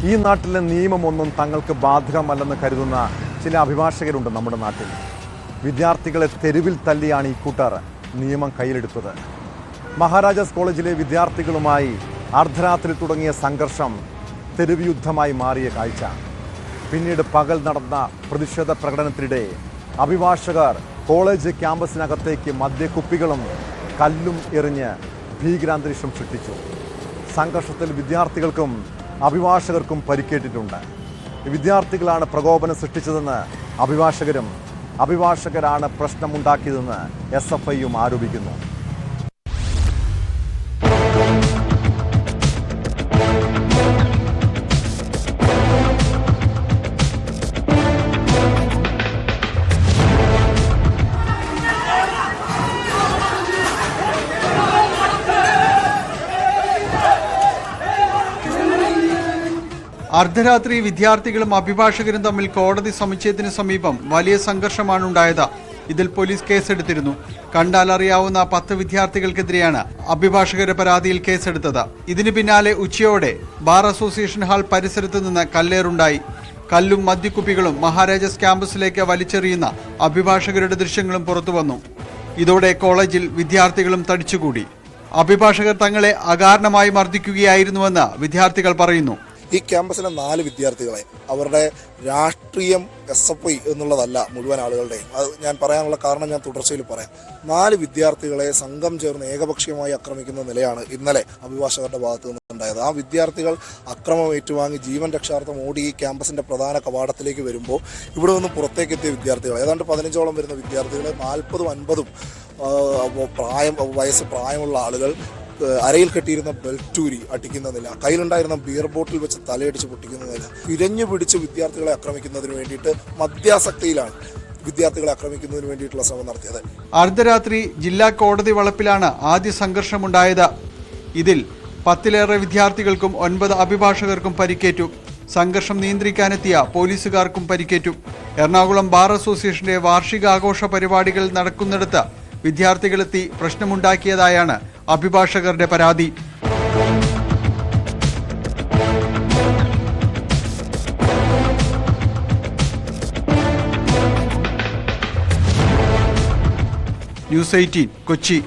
ഈ നാട്ടിലെ നിയമമൊന്നും തങ്ങൾക്ക് ബാധകമല്ലെന്ന് കരുതുന്ന ചില അഭിഭാഷകരുണ്ട് നമ്മുടെ നാട്ടിൽ. വിദ്യാർത്ഥികളെ തെരുവിൽ തല്ലിയാണ് ഈ കൂട്ടർ നിയമം കയ്യിലെടുത്തത്. മഹാരാജാസ് കോളേജിലെ വിദ്യാർത്ഥികളുമായി അർദ്ധരാത്രി തുടങ്ങിയ സംഘർഷം തെരുവ് യുദ്ധമായി മാറിയ കാഴ്ച. പിന്നീട് പകൽ നടന്ന പ്രതിഷേധ പ്രകടനത്തിനിടെ അഭിഭാഷകർ കോളേജ് ക്യാമ്പസിനകത്തേക്ക് മദ്യക്കുപ്പികളും കല്ലും എറിഞ്ഞ് ഭീകരാന്തരീക്ഷം സൃഷ്ടിച്ചു. സംഘർഷത്തിൽ വിദ്യാർത്ഥികൾക്കും അഭിഭാഷകർക്കും പരിക്കേറ്റിട്ടുണ്ട്. വിദ്യാർത്ഥികളാണ് പ്രകോപനം സൃഷ്ടിച്ചതെന്ന് അഭിഭാഷകരാണ് പ്രശ്നമുണ്ടാക്കിയതെന്ന് SFIയും ആരോപിക്കുന്നു. അർദ്ധരാത്രി വിദ്യാർത്ഥികളും അഭിഭാഷകരും തമ്മിൽ കോടതി സമുച്ചയത്തിന് സമീപം വലിയ സംഘർഷമാണ് ഉണ്ടായത്. ഇതിൽ പോലീസ് കേസെടുത്തിരുന്നു. കണ്ടാലറിയാവുന്ന 10 വിദ്യാർത്ഥികൾക്കെതിരെയാണ് അഭിഭാഷകരുടെ പരാതിയിൽ കേസെടുത്തത്. ഇതിന് പിന്നാലെ ഉച്ചയോടെ ബാർ അസോസിയേഷൻ ഹാൾ പരിസരത്ത് നിന്ന് കല്ലേറുണ്ടായി. കല്ലും മദ്യക്കുപ്പികളും മഹാരാജാസ് ക്യാമ്പസിലേക്ക് വലിച്ചെറിയുന്ന അഭിഭാഷകരുടെ ദൃശ്യങ്ങളും പുറത്തുവന്നു. ഇതോടെ കോളേജിൽ വിദ്യാർത്ഥികളും തടിച്ചുകൂടി. അഭിഭാഷകർ തങ്ങളെ അകാരണമായി മർദ്ദിക്കുകയായിരുന്നുവെന്ന് വിദ്യാർത്ഥികൾ പറയുന്നു. ഈ ക്യാമ്പസിലെ 4 വിദ്യാർത്ഥികളെ അവരുടെ രാഷ്ട്രീയം SFI എന്നുള്ളതല്ല മുഴുവൻ ആളുകളുടെയും. അത് ഞാൻ പറയാനുള്ള കാരണം ഞാൻ തുടർച്ചയിൽ പറയാം. 4 വിദ്യാർത്ഥികളെ സംഘം ചേർന്ന് ഏകപക്ഷീയമായി ആക്രമിക്കുന്ന നിലയാണ് ഇന്നലെ അഭിഭാഷകരുടെ ഭാഗത്തു നിന്നുണ്ടായത്. ആ വിദ്യാർത്ഥികൾ അക്രമം ഏറ്റുവാങ്ങി ജീവൻ രക്ഷാർത്ഥം ഓടി ഈ ക്യാമ്പസിന്റെ പ്രധാന കവാടത്തിലേക്ക് വരുമ്പോൾ ഇവിടെ നിന്നും പുറത്തേക്ക് എത്തിയ വിദ്യാർത്ഥികൾ ഏതാണ്ട് 15ഓളം വരുന്ന വിദ്യാർത്ഥികളെ 40ഉം 50ഉം വയസ്സ് പ്രായമുള്ള ആളുകൾ അരയിൽ കെട്ടിയിരുന്ന ബെൽറ്റൂരി അടിക്കുന്ന നില, കയ്യിലുണ്ടായിരുന്ന ബിയർ ബോട്ടിൽ വെച്ച് തലയടിച്ച് പൊട്ടിക്കുന്ന നില, ഇരഞ്ഞു പിടിച്ച് വിദ്യാർത്ഥികളെ ആക്രമിക്കുന്നതിന് വേണ്ടിയിട്ട് മദ്യാസക്തിയിലാണ് വിദ്യാർത്ഥികളെ ആക്രമിക്കുന്നതിന് വേണ്ടിയിട്ടുള്ള ശ്രമം നടത്തിയത്. അർദ്ധരാത്രി ജില്ലാ കോടതി വളപ്പിലാണ് ആദ്യ സംഘർഷമുണ്ടായത്. ഇതിൽ 10ലേറെ വിദ്യാർത്ഥികൾക്കും 9 അഭിഭാഷകർക്കും പരിക്കേറ്റു. സംഘർഷം നിയന്ത്രിക്കാനെത്തിയ പോലീസുകാർക്കും പരിക്കേറ്റു. എറണാകുളം ബാർ അസോസിയേഷന്റെ വാർഷികാഘോഷ പരിപാടികൾ നടക്കുന്നിടത്ത് വിദ്യാർത്ഥികളെത്തി പ്രശ്നമുണ്ടാക്കിയതായാണ് അഭിഭാഷകരുടെ പരാതി. ന്യൂസ് 18 കൊച്ചി.